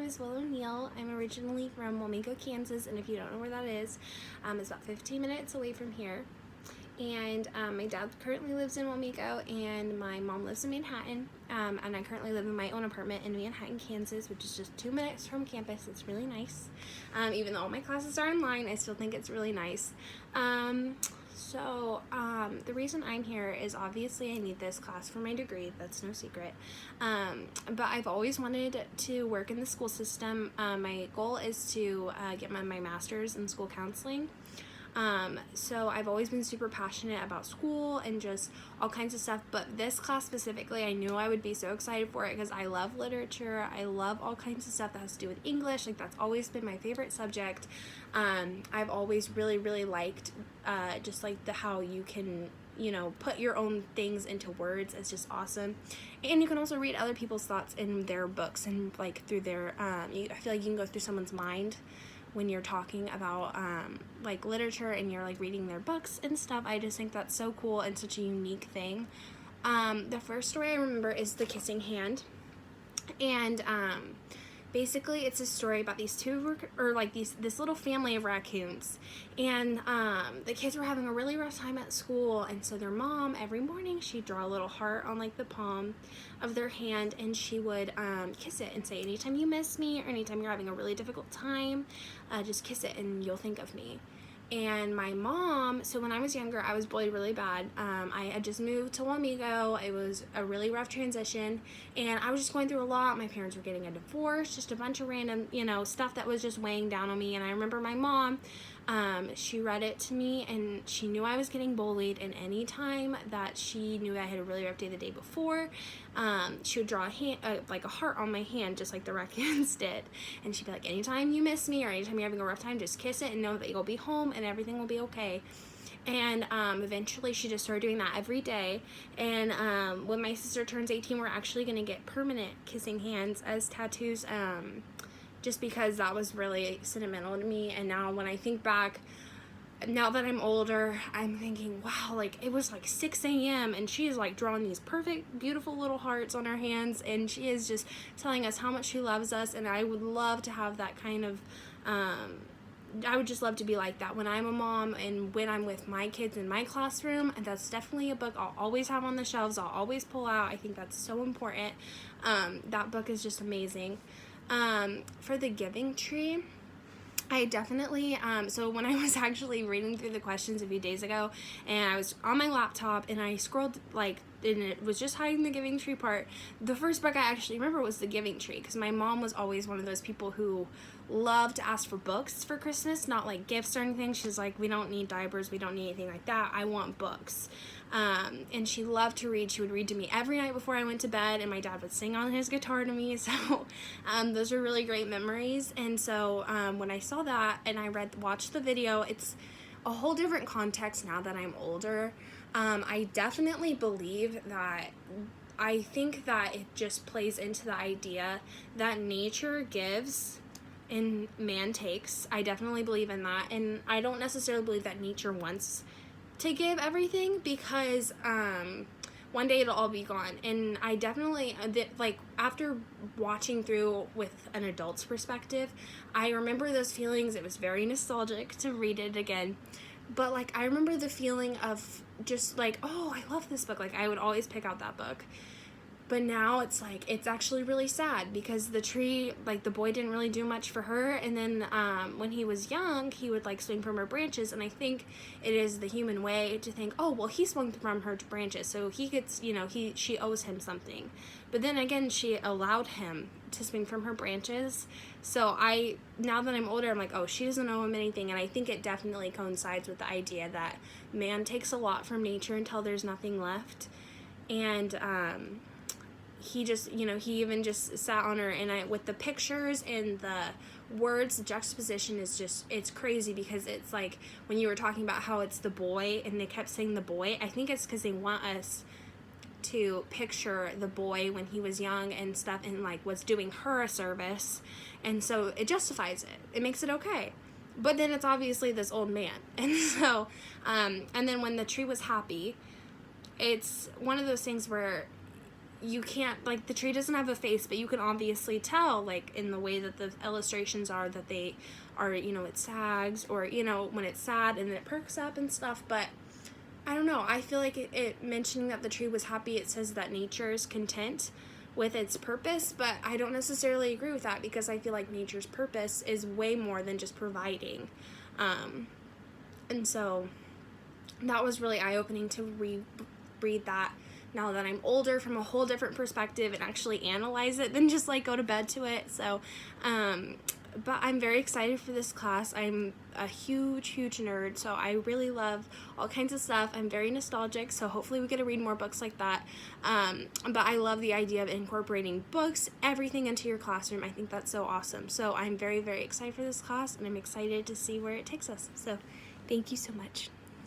is Willow Neel. I'm originally from Wamego, Kansas, and if you don't know where that is, it's about 15 minutes away from here. And my dad currently lives in Wamego, and my mom lives in Manhattan, and I currently live in my own apartment in Manhattan, Kansas, which is just 2 minutes from campus. It's really nice. Even though all my classes are online, I still think it's really nice. The reason I'm here is obviously I need this class for my degree. That's no secret. But I've always wanted to work in the school system. My goal is to get my master's in school counseling. So I've always been super passionate about school and just all kinds of stuff, but this class specifically, I knew I would be so excited for it because I love literature. I love all kinds of stuff that has to do with English. Like, that's always been my favorite subject. I've always really liked just like how you can, you know, put your own things into words. It's just awesome. And you can also read other people's thoughts in their books and like through their I feel like you can go through someone's mind when you're talking about like literature and you're like reading their books and stuff. I just think that's so cool and such a unique thing. The first story I remember is The Kissing Hand, and basically it's a story about these this little family of raccoons, and the kids were having a really rough time at school, and so their mom every morning she'd draw a little heart on like the palm of their hand, and she would kiss it and say, anytime you miss me or anytime you're having a really difficult time, just kiss it and you'll think of me. And my mom, so when I was younger, I was bullied really bad. I had just moved to Wamego. It was a really rough transition, and I was just going through a lot. My parents were getting a divorce, just a bunch of random, you know, stuff that was just weighing down on me. And I remember my mom, she read it to me, and she knew I was getting bullied, and any time that she knew I had a really rough day the day before, she would draw like a heart on my hand, just like the raccoons did, and she'd be like, anytime you miss me or anytime you're having a rough time, just kiss it and know that you'll be home and everything will be okay. And eventually she just started doing that every day, and when my sister turns 18, we're actually going to get permanent kissing hands as tattoos, just because that was really sentimental to me. And now when I think back, now that I'm older, I'm thinking, wow, like it was like 6 a.m. and she is like drawing these perfect, beautiful little hearts on her hands, and she is just telling us how much she loves us. And I would love to have that kind of, I would just love to be like that when I'm a mom and when I'm with my kids in my classroom. And that's definitely a book I'll always have on the shelves. I'll always pull out. I think that's so important. That book is just amazing. For The Giving Tree, I definitely, so when I was actually reading through the questions a few days ago, and I was on my laptop and I scrolled like, and it was just hiding the Giving Tree part, the first book I actually remember was The Giving Tree, because my mom was always one of those people who loved to ask for books for Christmas, not like gifts or anything. She's like, we don't need diapers, we don't need anything like that, I want books. And she loved to read. She would read to me every night before I went to bed, and my dad would sing on his guitar to me, so those are really great memories. And so when I saw that and I watched the video, it's a whole different context now that I'm older. I definitely believe that, I think that it just plays into the idea that nature gives and man takes. I definitely believe in that, and I don't necessarily believe that nature wants to give everything, because one day it'll all be gone. And I definitely, like, after watching through with an adult's perspective, I remember those feelings. It was very nostalgic to read it again, but like I remember the feeling of just like, oh, I love this book. Like, I would always pick out that book. But now it's like, it's actually really sad, because the tree, like the boy didn't really do much for her. And then when he was young, he would like swing from her branches. And I think it is the human way to think, oh, well, he swung from her branches, so he gets, you know, she owes him something. But then again, she allowed him to swing from her branches. So now that I'm older, I'm like, oh, she doesn't owe him anything. And I think it definitely coincides with the idea that man takes a lot from nature until there's nothing left. And he just, you know, he even just sat on her, and with the pictures and the words, the juxtaposition is just, it's crazy, because it's like when you were talking about how it's the boy and they kept saying the boy, I think it's because they want us to picture the boy when he was young and stuff, and like was doing her a service, and so it justifies it, it makes it okay. But then it's obviously this old man. And so and then when the tree was happy, it's one of those things where you can't, like, the tree doesn't have a face, but you can obviously tell, like, in the way that the illustrations are, that they are, you know, it sags, or, you know, when it's sad and then it perks up and stuff. But I don't know, I feel like it mentioning that the tree was happy, it says that nature is content with its purpose, but I don't necessarily agree with that, because I feel like nature's purpose is way more than just providing. And so that was really eye-opening to read that now that I'm older, from a whole different perspective, and actually analyze it than just like go to bed to it. So but I'm very excited for this class. I'm a huge nerd, so I really love all kinds of stuff. I'm very nostalgic, so hopefully we get to read more books like that. But I love the idea of incorporating books, everything into your classroom. I think that's so awesome. So I'm very excited for this class, and I'm excited to see where it takes us. So thank you so much.